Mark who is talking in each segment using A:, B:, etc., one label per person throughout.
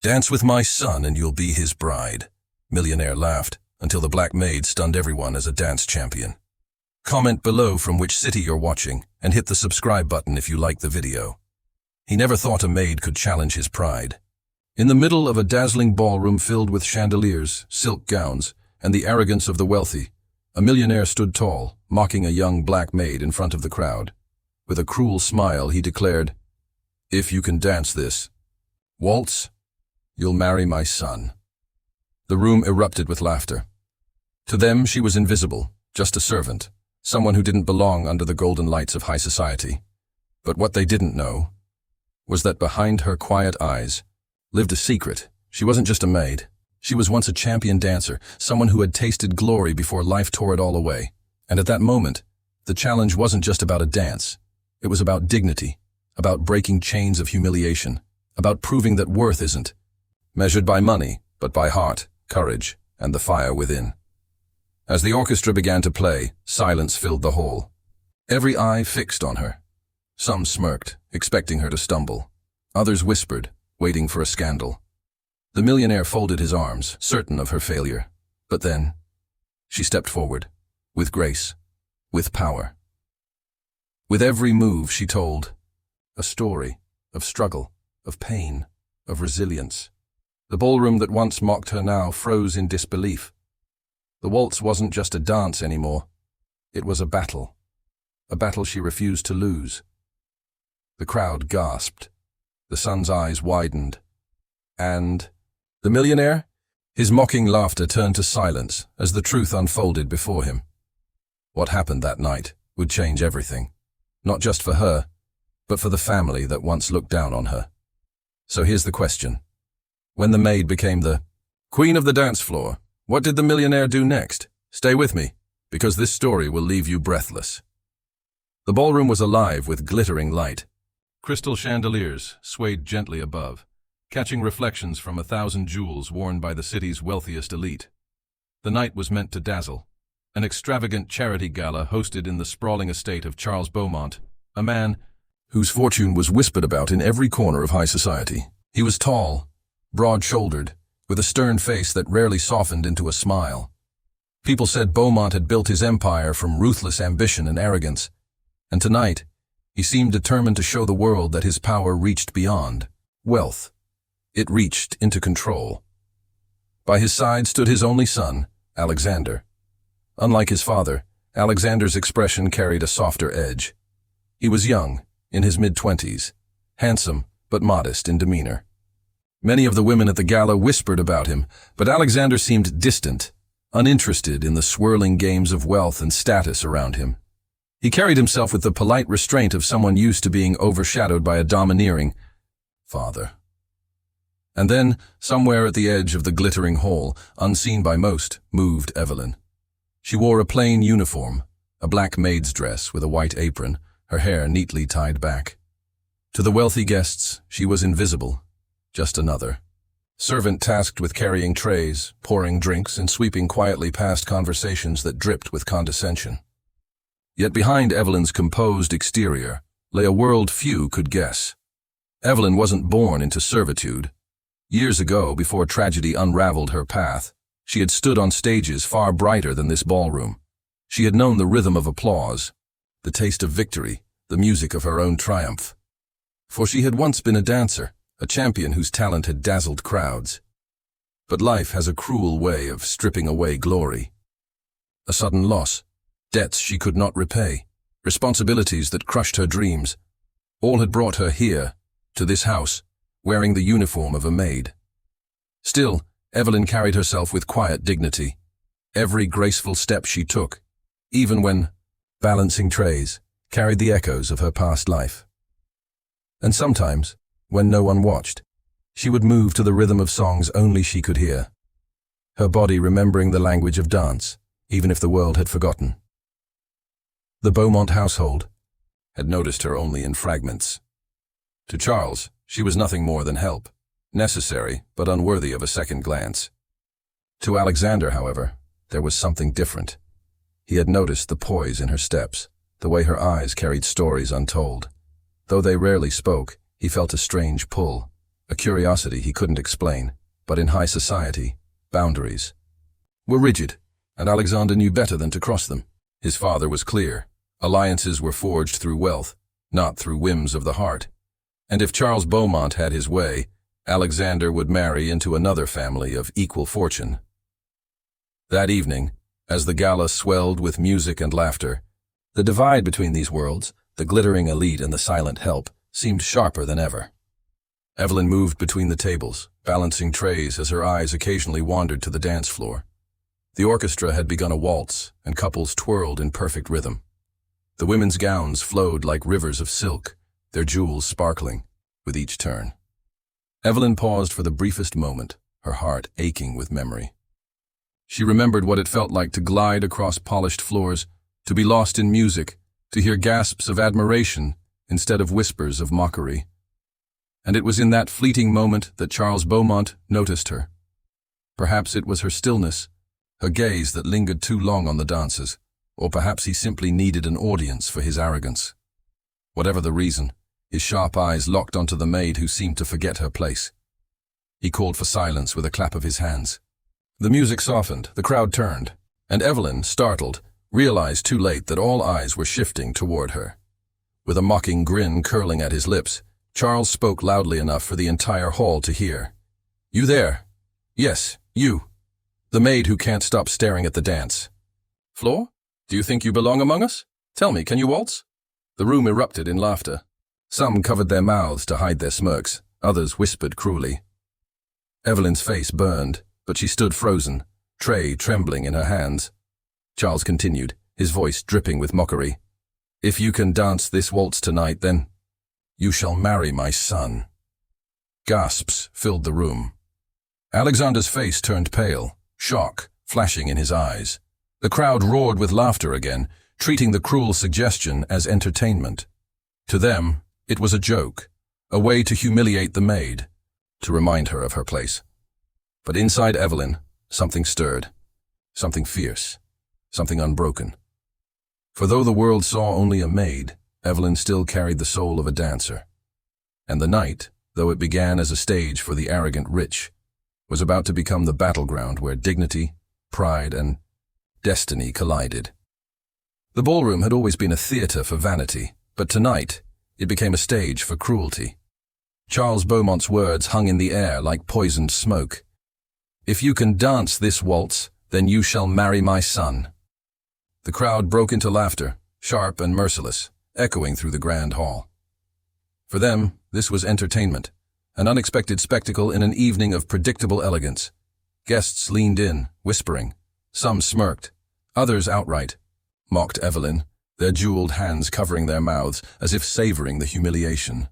A: Dance with my son and you'll be his bride. Millionaire laughed, until the black maid stunned everyone as a dance champion. Comment below from which city you're watching, and hit the subscribe button if you like the video. He never thought a maid could challenge his pride. In the middle of a dazzling ballroom filled with chandeliers, silk gowns, and the arrogance of the wealthy, a millionaire stood tall, mocking a young black maid in front of the crowd. With a cruel smile, he declared, "If you can dance this waltz, you'll marry my son." The room erupted with laughter. To them, she was invisible, just a servant, someone who didn't belong under the golden lights of high society. But what they didn't know was that behind her quiet eyes lived a secret. She wasn't just a maid. She was once a champion dancer, someone who had tasted glory before life tore it all away. And at that moment, the challenge wasn't just about a dance. It was about dignity, about breaking chains of humiliation, about proving that worth isn't measured by money, but by heart, courage, and the fire within. As the orchestra began to play, silence filled the hall. Every eye fixed on her. Some smirked, expecting her to stumble. Others whispered, waiting for a scandal. The millionaire folded his arms, certain of her failure. But then, she stepped forward, with grace, with power. With every move, she told a story of struggle, of pain, of resilience. The ballroom that once mocked her now froze in disbelief. The waltz wasn't just a dance anymore. It was a battle she refused to lose. The crowd gasped. The son's eyes widened. And the millionaire? His mocking laughter turned to silence as the truth unfolded before him. What happened that night would change everything, not just for her, but for the family that once looked down on her. So here's the question. When the maid became the queen of the dance floor, what did the millionaire do next? Stay with me, because this story will leave you breathless. The ballroom was alive with glittering light. Crystal chandeliers swayed gently above, catching reflections from 1,000 jewels worn by the city's wealthiest elite. The night was meant to dazzle. An extravagant charity gala hosted in the sprawling estate of Charles Beaumont, a man whose fortune was whispered about in every corner of high society. He was tall, broad-shouldered, with a stern face that rarely softened into a smile. People said Beaumont had built his empire from ruthless ambition and arrogance, and tonight, he seemed determined to show the world that his power reached beyond wealth. It reached into control. By his side stood his only son, Alexander. Unlike his father, Alexander's expression carried a softer edge. He was young, in his mid-20s, handsome but modest in demeanor. Many of the women at the gala whispered about him, but Alexander seemed distant, uninterested in the swirling games of wealth and status around him. He carried himself with the polite restraint of someone used to being overshadowed by a domineering father. And then, somewhere at the edge of the glittering hall, unseen by most, moved Evelyn. She wore a plain uniform, a black maid's dress with a white apron, her hair neatly tied back. To the wealthy guests, she was invisible, just another servant tasked with carrying trays, pouring drinks, and sweeping quietly past conversations that dripped with condescension. Yet behind Evelyn's composed exterior lay a world few could guess. Evelyn wasn't born into servitude. Years ago, before tragedy unraveled her path, she had stood on stages far brighter than this ballroom. She had known the rhythm of applause, the taste of victory, the music of her own triumph. For she had once been a dancer, a champion whose talent had dazzled crowds. But life has a cruel way of stripping away glory. A sudden loss, debts she could not repay, responsibilities that crushed her dreams. All had brought her here, to this house, wearing the uniform of a maid. Still, Evelyn carried herself with quiet dignity. Every graceful step she took, even when balancing trays, carried the echoes of her past life. And sometimes, when no one watched, she would move to the rhythm of songs only she could hear, her body remembering the language of dance, even if the world had forgotten. The Beaumont household had noticed her only in fragments. To Charles, she was nothing more than help, necessary but unworthy of a second glance. To Alexander, however, there was something different. He had noticed the poise in her steps, the way her eyes carried stories untold. Though they rarely spoke, he felt a strange pull, a curiosity he couldn't explain, but in high society, boundaries were rigid, and Alexander knew better than to cross them. His father was clear. Alliances were forged through wealth, not through whims of the heart. And if Charles Beaumont had his way, Alexander would marry into another family of equal fortune. That evening, as the gala swelled with music and laughter, the divide between these worlds, the glittering elite and the silent help, seemed sharper than ever. Evelyn moved between the tables, balancing trays as her eyes occasionally wandered to the dance floor. The orchestra had begun a waltz, and couples twirled in perfect rhythm. The women's gowns flowed like rivers of silk, their jewels sparkling with each turn. Evelyn paused for the briefest moment, her heart aching with memory. She remembered what it felt like to glide across polished floors, to be lost in music, to hear gasps of admiration instead of whispers of mockery. And it was in that fleeting moment that Charles Beaumont noticed her. Perhaps it was her stillness, her gaze that lingered too long on the dancers, or perhaps he simply needed an audience for his arrogance. Whatever the reason, his sharp eyes locked onto the maid who seemed to forget her place. He called for silence with a clap of his hands. The music softened, the crowd turned, and Evelyn, startled, realized too late that all eyes were shifting toward her. With a mocking grin curling at his lips, Charles spoke loudly enough for the entire hall to hear. "You there? Yes, you. The maid who can't stop staring at the dance. Floor? Do you think you belong among us? Tell me, can you waltz?" The room erupted in laughter. Some covered their mouths to hide their smirks, others whispered cruelly. Evelyn's face burned, but she stood frozen, tray trembling in her hands. Charles continued, his voice dripping with mockery. "If you can dance this waltz tonight, then you shall marry my son." Gasps filled the room. Alexander's face turned pale, shock flashing in his eyes. The crowd roared with laughter again, treating the cruel suggestion as entertainment. To them, it was a joke, a way to humiliate the maid, to remind her of her place. But inside Evelyn, something stirred, something fierce, something unbroken. For though the world saw only a maid, Evelyn still carried the soul of a dancer. And the night, though it began as a stage for the arrogant rich, was about to become the battleground where dignity, pride, and destiny collided. The ballroom had always been a theater for vanity, but tonight it became a stage for cruelty. Charles Beaumont's words hung in the air like poisoned smoke. "If you can dance this waltz, then you shall marry my son." The crowd broke into laughter, sharp and merciless, echoing through the grand hall. For them, this was entertainment, an unexpected spectacle in an evening of predictable elegance. Guests leaned in, whispering. Some smirked, others outright mocked Evelyn, their jeweled hands covering their mouths as if savoring the humiliation.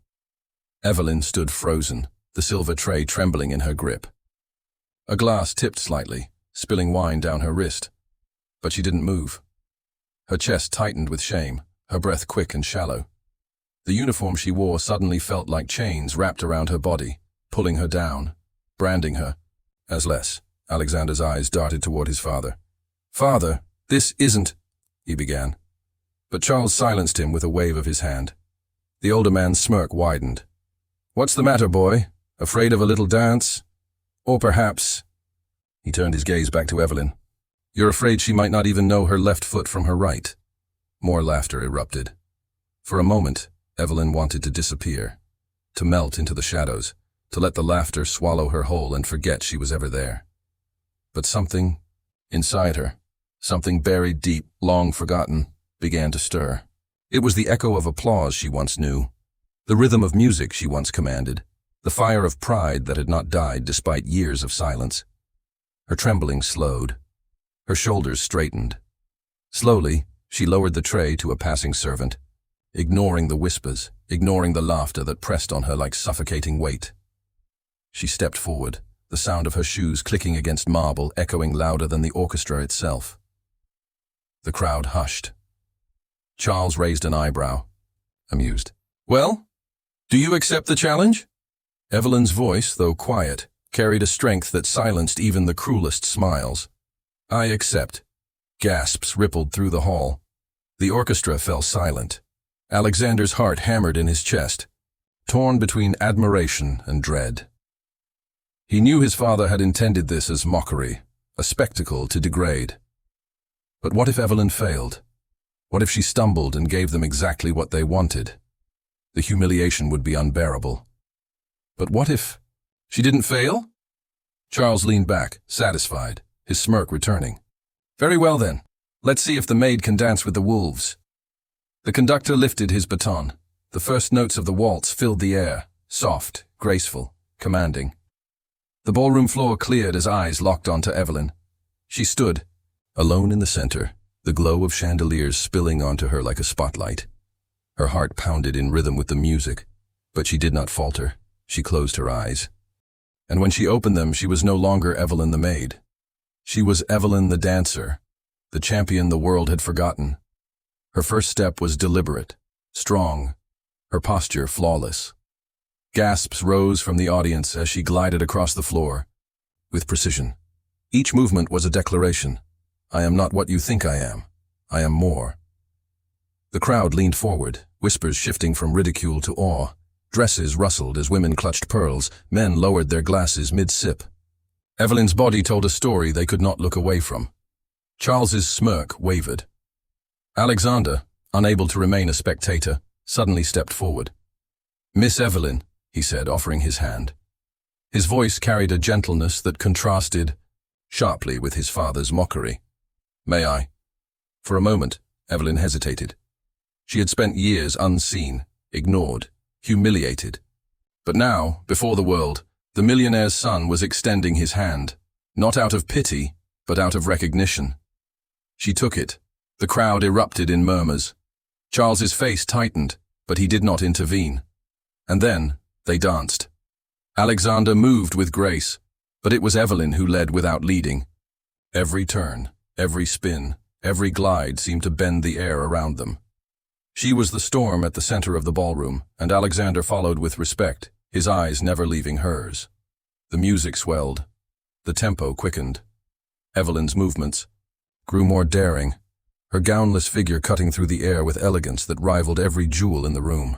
A: Evelyn stood frozen, the silver tray trembling in her grip. A glass tipped slightly, spilling wine down her wrist. But she didn't move. Her chest tightened with shame, her breath quick and shallow. The uniform she wore suddenly felt like chains wrapped around her body, pulling her down, branding her as less. Alexander's eyes darted toward his father. "Father, this isn't," he began. But Charles silenced him with a wave of his hand. The older man's smirk widened. "What's the matter, boy? Afraid of a little dance? Or perhaps—" He turned his gaze back to Evelyn. "You're afraid she might not even know her left foot from her right." More laughter erupted. For a moment, Evelyn wanted to disappear, to melt into the shadows, to let the laughter swallow her whole and forget she was ever there. But something inside her, something buried deep, long forgotten, began to stir. It was the echo of applause she once knew, the rhythm of music she once commanded, the fire of pride that had not died despite years of silence. Her trembling slowed. Her shoulders straightened. Slowly, she lowered the tray to a passing servant, ignoring the whispers, ignoring the laughter that pressed on her like suffocating weight. She stepped forward, the sound of her shoes clicking against marble echoing louder than the orchestra itself. The crowd hushed. Charles raised an eyebrow, amused. "Well, do you accept the challenge?" Evelyn's voice, though quiet, carried a strength that silenced even the cruelest smiles. "I accept." Gasps rippled through the hall. The orchestra fell silent. Alexander's heart hammered in his chest. torn between admiration and dread. He knew his father had intended this as mockery, a spectacle to degrade. But what if Evelyn failed? What if she stumbled and gave them exactly what they wanted? The humiliation would be unbearable. But what if she didn't fail? Charles leaned back, satisfied, his smirk returning. Very well then, let's see if the maid can dance with the wolves. The conductor lifted his baton. The first notes of the waltz filled the air, soft, graceful, commanding. The ballroom floor cleared as eyes locked onto Evelyn. She stood, alone in the center, the glow of chandeliers spilling onto her like a spotlight. Her heart pounded in rhythm with the music, but she did not falter. She closed her eyes. And when she opened them, she was no longer Evelyn the maid. She was Evelyn the dancer, the champion the world had forgotten. Her first step was deliberate, strong, her posture flawless. Gasps rose from the audience as she glided across the floor, with precision. Each movement was a declaration. I am not what you think I am. I am more. The crowd leaned forward, whispers shifting from ridicule to awe. Dresses rustled as women clutched pearls, men lowered their glasses mid-sip. Evelyn's body told a story they could not look away from. Charles's smirk wavered. Alexander, unable to remain a spectator, suddenly stepped forward. Miss Evelyn, he said, offering his hand. His voice carried a gentleness that contrasted sharply with his father's mockery. May I? For a moment, Evelyn hesitated. She had spent years unseen, ignored, humiliated. But now, before the world, the millionaire's son was extending his hand, not out of pity, but out of recognition. She took it. The crowd erupted in murmurs. Charles's face tightened, but he did not intervene. And then, they danced. Alexander moved with grace, but it was Evelyn who led without leading. Every turn, every spin, every glide seemed to bend the air around them. She was the storm at the center of the ballroom, and Alexander followed with respect, his eyes never leaving hers. The music swelled. The tempo quickened. Evelyn's movements grew more daring, her gownless figure cutting through the air with elegance that rivaled every jewel in the room.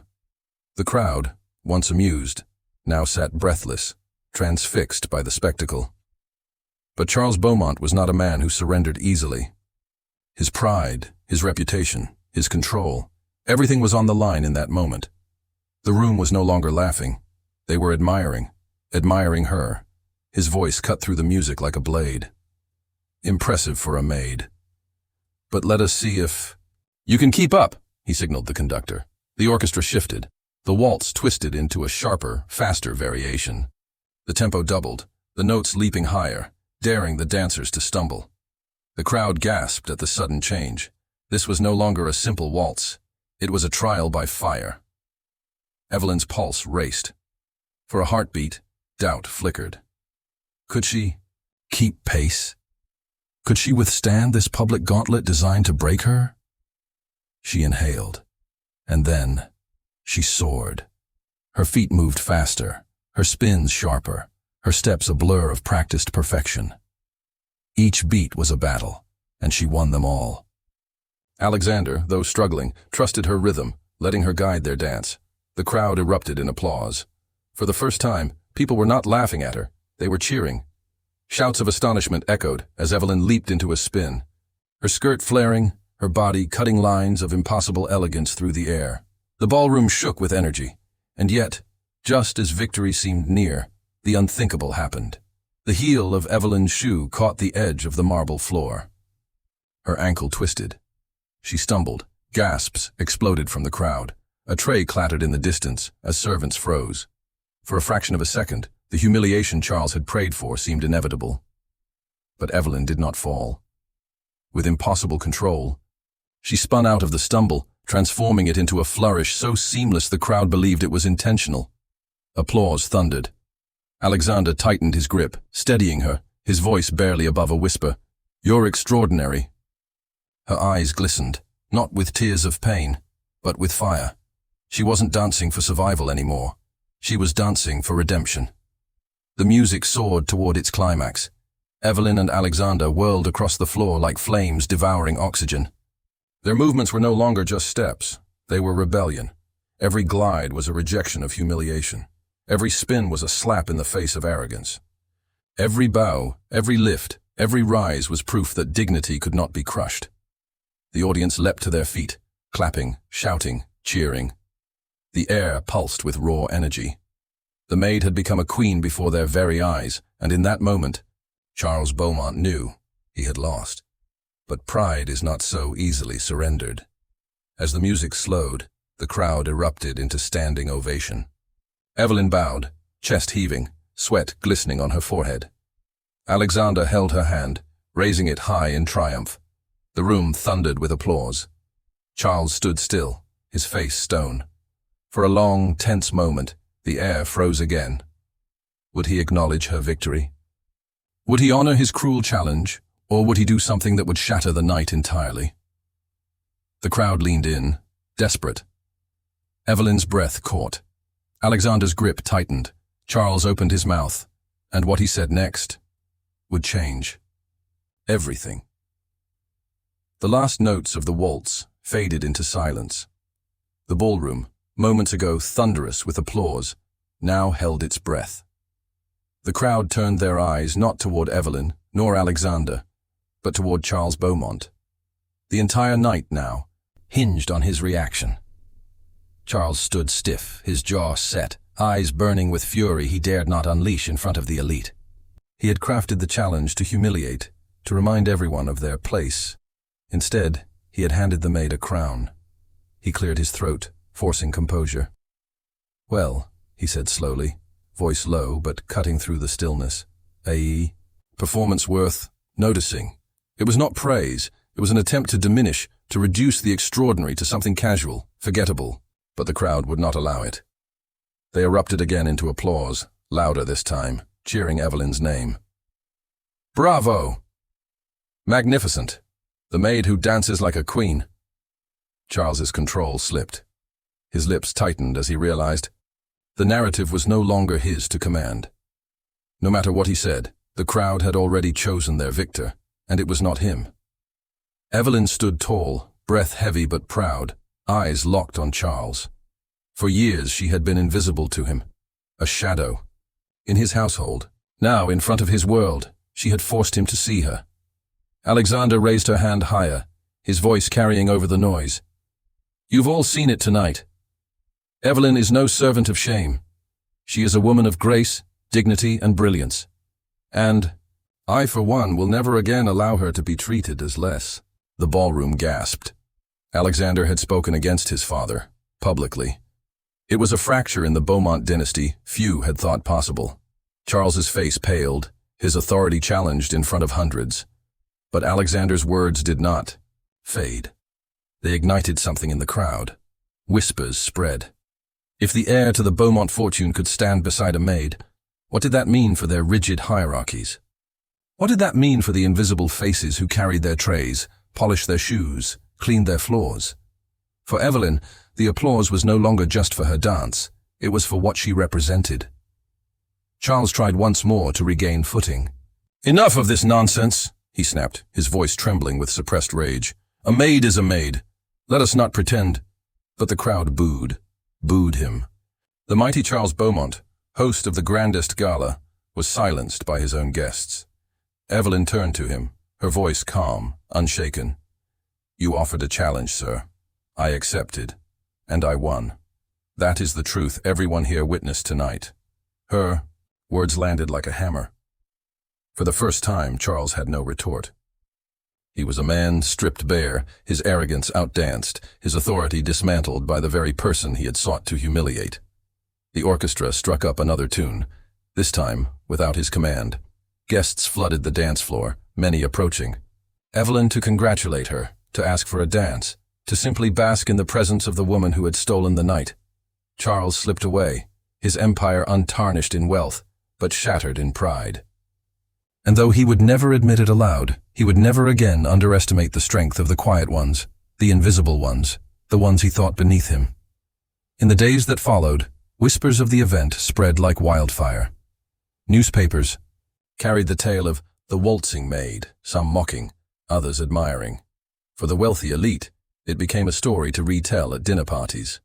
A: The crowd, once amused, now sat breathless, transfixed by the spectacle. But Charles Beaumont was not a man who surrendered easily. His pride, his reputation, his control, everything was on the line in that moment. The room was no longer laughing. They were admiring her. His voice cut through the music like a blade. Impressive for a maid. But let us see if... You can keep up, he signaled the conductor. The orchestra shifted. The waltz twisted into a sharper, faster variation. The tempo doubled, the notes leaping higher, daring the dancers to stumble. The crowd gasped at the sudden change. This was no longer a simple waltz. It was a trial by fire. Evelyn's pulse raced. For a heartbeat, doubt flickered. Could she keep pace? Could she withstand this public gauntlet designed to break her? She inhaled. And then, she soared. Her feet moved faster, her spins sharper, her steps a blur of practiced perfection. Each beat was a battle, and she won them all. Alexander, though struggling, trusted her rhythm, letting her guide their dance. The crowd erupted in applause. For the first time, people were not laughing at her, they were cheering. Shouts of astonishment echoed as Evelyn leaped into a spin, her skirt flaring, her body cutting lines of impossible elegance through the air. The ballroom shook with energy, and yet, just as victory seemed near, the unthinkable happened. The heel of Evelyn's shoe caught the edge of the marble floor. Her ankle twisted. She stumbled. Gasps exploded from the crowd. A tray clattered in the distance as servants froze. For a fraction of a second, the humiliation Charles had prayed for seemed inevitable. But Evelyn did not fall. With impossible control, she spun out of the stumble, transforming it into a flourish so seamless the crowd believed it was intentional. Applause thundered. Alexander tightened his grip, steadying her, his voice barely above a whisper. "You're extraordinary." Her eyes glistened, not with tears of pain, but with fire. She wasn't dancing for survival anymore. She was dancing for redemption. The music soared toward its climax. Evelyn and Alexander whirled across the floor like flames devouring oxygen. Their movements were no longer just steps. They were rebellion. Every glide was a rejection of humiliation. Every spin was a slap in the face of arrogance. Every bow, every lift, every rise was proof that dignity could not be crushed. The audience leapt to their feet, clapping, shouting, cheering. The air pulsed with raw energy. The maid had become a queen before their very eyes, and in that moment, Charles Beaumont knew he had lost. But pride is not so easily surrendered. As the music slowed, the crowd erupted into standing ovation. Evelyn bowed, chest heaving, sweat glistening on her forehead. Alexander held her hand, raising it high in triumph. The room thundered with applause. Charles stood still, his face stone. For a long, tense moment, the air froze again. Would he acknowledge her victory? Would he honor his cruel challenge, or would he do something that would shatter the night entirely? The crowd leaned in, desperate. Evelyn's breath caught. Alexander's grip tightened. Charles opened his mouth, and what he said next would change everything. The last notes of the waltz faded into silence. The ballroom, moments ago thunderous with applause, now held its breath. The crowd turned their eyes not toward Evelyn nor Alexander, but toward Charles Beaumont. The entire night now hinged on his reaction. Charles stood stiff, his jaw set, eyes burning with fury he dared not unleash in front of the elite. He had crafted the challenge to humiliate, to remind everyone of their place. Instead, he had handed the maid a crown. He cleared his throat, forcing composure. "Well," he said slowly, voice low but cutting through the stillness. Performance worth noticing. It was not praise, it was an attempt to diminish, to reduce the extraordinary to something casual, forgettable, but the crowd would not allow it. They erupted again into applause, louder this time, cheering Evelyn's name. "Bravo! Magnificent! The maid who dances like a queen." Charles's control slipped. His lips tightened as he realized the narrative was no longer his to command. No matter what he said, the crowd had already chosen their victor, and it was not him. Evelyn stood tall, breath heavy but proud, eyes locked on Charles. For years she had been invisible to him, a shadow. In his household, now in front of his world, she had forced him to see her. Alexander raised her hand higher, his voice carrying over the noise. "You've all seen it tonight. Evelyn is no servant of shame. She is a woman of grace, dignity, and brilliance. And I, for one, will never again allow her to be treated as less." The ballroom gasped. Alexander had spoken against his father, publicly. It was a fracture in the Beaumont dynasty few had thought possible. Charles's face paled, his authority challenged in front of hundreds. But Alexander's words did not fade. They ignited something in the crowd. Whispers spread. If the heir to the Beaumont fortune could stand beside a maid, what did that mean for their rigid hierarchies? What did that mean for the invisible faces who carried their trays, polished their shoes, cleaned their floors? For Evelyn, the applause was no longer just for her dance, it was for what she represented. Charles tried once more to regain footing. "Enough of this nonsense," he snapped, his voice trembling with suppressed rage. "A maid is a maid. Let us not pretend." But the crowd booed him. The mighty Charles Beaumont, host of the grandest gala, was silenced by his own guests. Evelyn turned to him, her voice calm, unshaken. "You offered a challenge, sir. I accepted, and I won. That is the truth everyone here witnessed tonight." Her words landed like a hammer. For the first time, Charles had no retort. He was a man stripped bare, his arrogance outdanced, his authority dismantled by the very person he had sought to humiliate. The orchestra struck up another tune, this time without his command. Guests flooded the dance floor, many approaching. Evelyn to congratulate her, to ask for a dance, to simply bask in the presence of the woman who had stolen the night. Charles slipped away, his empire untarnished in wealth, but shattered in pride. And though he would never admit it aloud, he would never again underestimate the strength of the quiet ones, the invisible ones, the ones he thought beneath him. In the days that followed, whispers of the event spread like wildfire. Newspapers carried the tale of the waltzing maid, some mocking, others admiring. For the wealthy elite, it became a story to retell at dinner parties.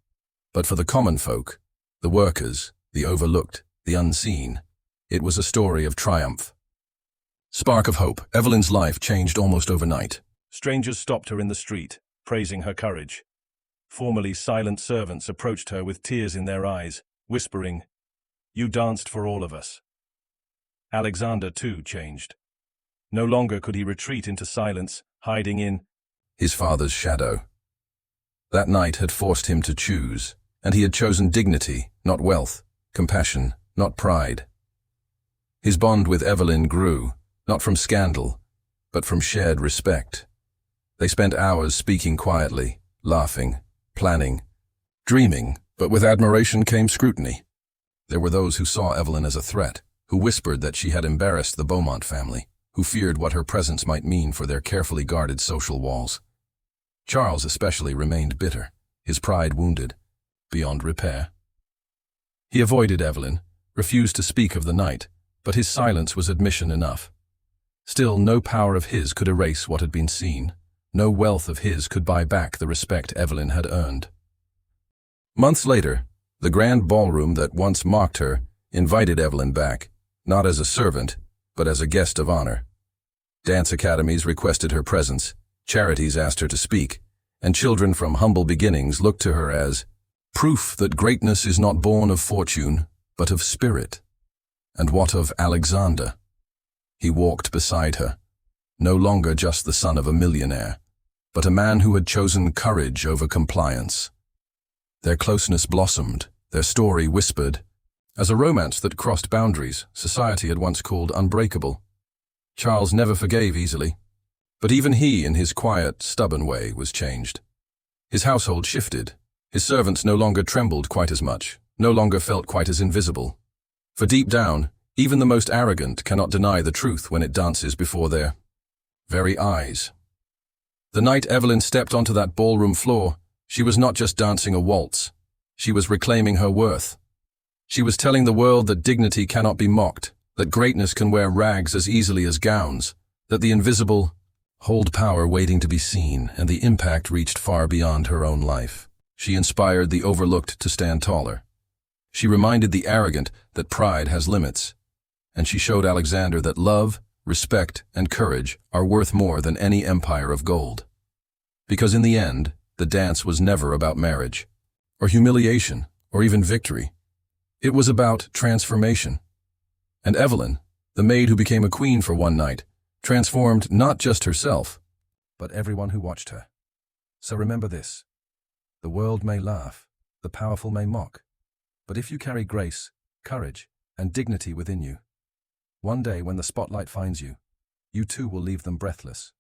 A: But for the common folk, the workers, the overlooked, the unseen, it was a story of triumph. Spark of hope, Evelyn's life changed almost overnight.
B: Strangers stopped her in the street, praising her courage. Formerly silent servants approached her with tears in their eyes, whispering, "You danced for all of us." Alexander, too, changed. No longer could he retreat into silence, hiding in
A: his father's shadow. That night had forced him to choose, and he had chosen dignity, not wealth, compassion, not pride. His bond with Evelyn grew, not from scandal, but from shared respect. They spent hours speaking quietly, laughing, planning, dreaming, but with admiration came scrutiny. There were those who saw Evelyn as a threat, who whispered that she had embarrassed the Beaumont family, who feared what her presence might mean for their carefully guarded social walls. Charles especially remained bitter, his pride wounded, beyond repair. He avoided Evelyn, refused to speak of the night, but his silence was admission enough. Still, no power of his could erase what had been seen. No wealth of his could buy back the respect Evelyn had earned. Months later, the grand ballroom that once mocked her invited Evelyn back, not as a servant, but as a guest of honor. Dance academies requested her presence, charities asked her to speak, and children from humble beginnings looked to her as proof that greatness is not born of fortune, but of spirit. And what of Alexander? He walked beside her, no longer just the son of a millionaire, but a man who had chosen courage over compliance. Their closeness blossomed, their story whispered, as a romance that crossed boundaries society had once called unbreakable. Charles never forgave easily, but even he, in his quiet, stubborn way, was changed. His household shifted. His servants no longer trembled quite as much, no longer felt quite as invisible. For deep down, even the most arrogant cannot deny the truth when it dances before their very eyes. The night Evelyn stepped onto that ballroom floor, she was not just dancing a waltz. She was reclaiming her worth. She was telling the world that dignity cannot be mocked, that greatness can wear rags as easily as gowns, that the invisible hold power waiting to be seen, and the impact reached far beyond her own life. She inspired the overlooked to stand taller. She reminded the arrogant that pride has limits, and she showed Alexander that love, respect, and courage are worth more than any empire of gold. Because in the end, the dance was never about marriage, or humiliation, or even victory. It was about transformation. And Evelyn, the maid who became a queen for one night, transformed not just herself, but everyone who watched her. So remember this: the world may laugh, the powerful may mock, but if you carry grace, courage, and dignity within you, one day when the spotlight finds you, you too will leave them breathless.